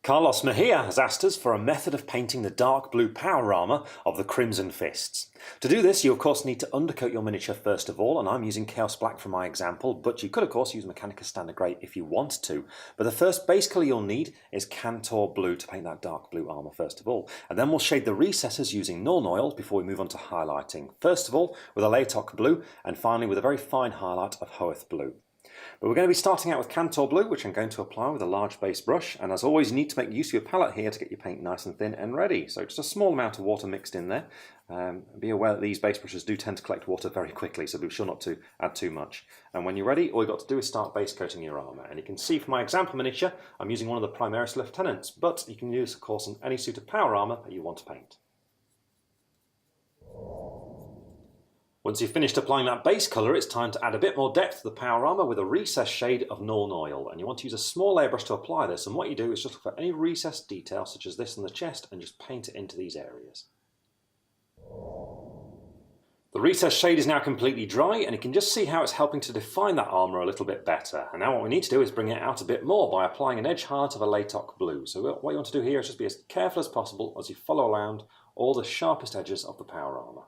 Carlos Mejia has asked us for a method of painting the dark blue power armour of the Crimson Fists. To do this, you of course need to undercoat your miniature first of all, and I'm using Chaos Black for my example, but you could of course use Mechanicus Standard Grey if you want to. But the first base colour you'll need is Cantor Blue to paint that dark blue armour first of all. And then we'll shade the recesses using Nuln Oil before we move on to highlighting. First of all with a Latok Blue, and finally with a very fine highlight of Hoeth Blue. But we're going to be starting out with Cantor Blue, which I'm going to apply with a large base brush, and as always you need to make use of your palette here to get your paint nice and thin and ready. So just a small amount of water mixed in there. Be aware that these base brushes do tend to collect water very quickly, so be sure not to add too much. And when you're ready, all you've got to do is start base coating your armour. And you can see from my example miniature, I'm using one of the Primaris Lieutenants, but you can use of course on any suit of power armour that you want to paint. Once you've finished applying that base colour, it's time to add a bit more depth to the power armour with a recessed shade of Nuln Oil. And you want to use a small airbrush to apply this, and what you do is just look for any recessed detail such as this in the chest and just paint it into these areas. The recessed shade is now completely dry, and you can just see how it's helping to define that armour a little bit better. And now what we need to do is bring it out a bit more by applying an edge highlight of a Latok Blue. So what you want to do here is just be as careful as possible as you follow around all the sharpest edges of the power armour.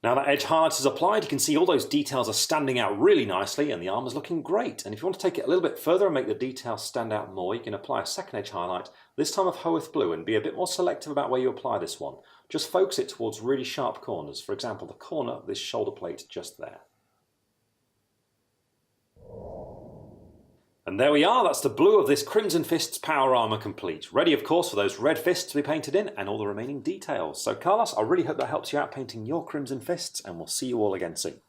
Now that edge highlight is applied, you can see all those details are standing out really nicely and the armour's looking great. And if you want to take it a little bit further and make the details stand out more, you can apply a second edge highlight, this time of Hoeth Blue, and be a bit more selective about where you apply this one. Just focus it towards really sharp corners, for example the corner of this shoulder plate just there. And there we are, that's the blue of this Crimson Fists power armour complete. Ready of course for those red fists to be painted in and all the remaining details. So Carlos, I really hope that helps you out painting your Crimson Fists, and we'll see you all again soon.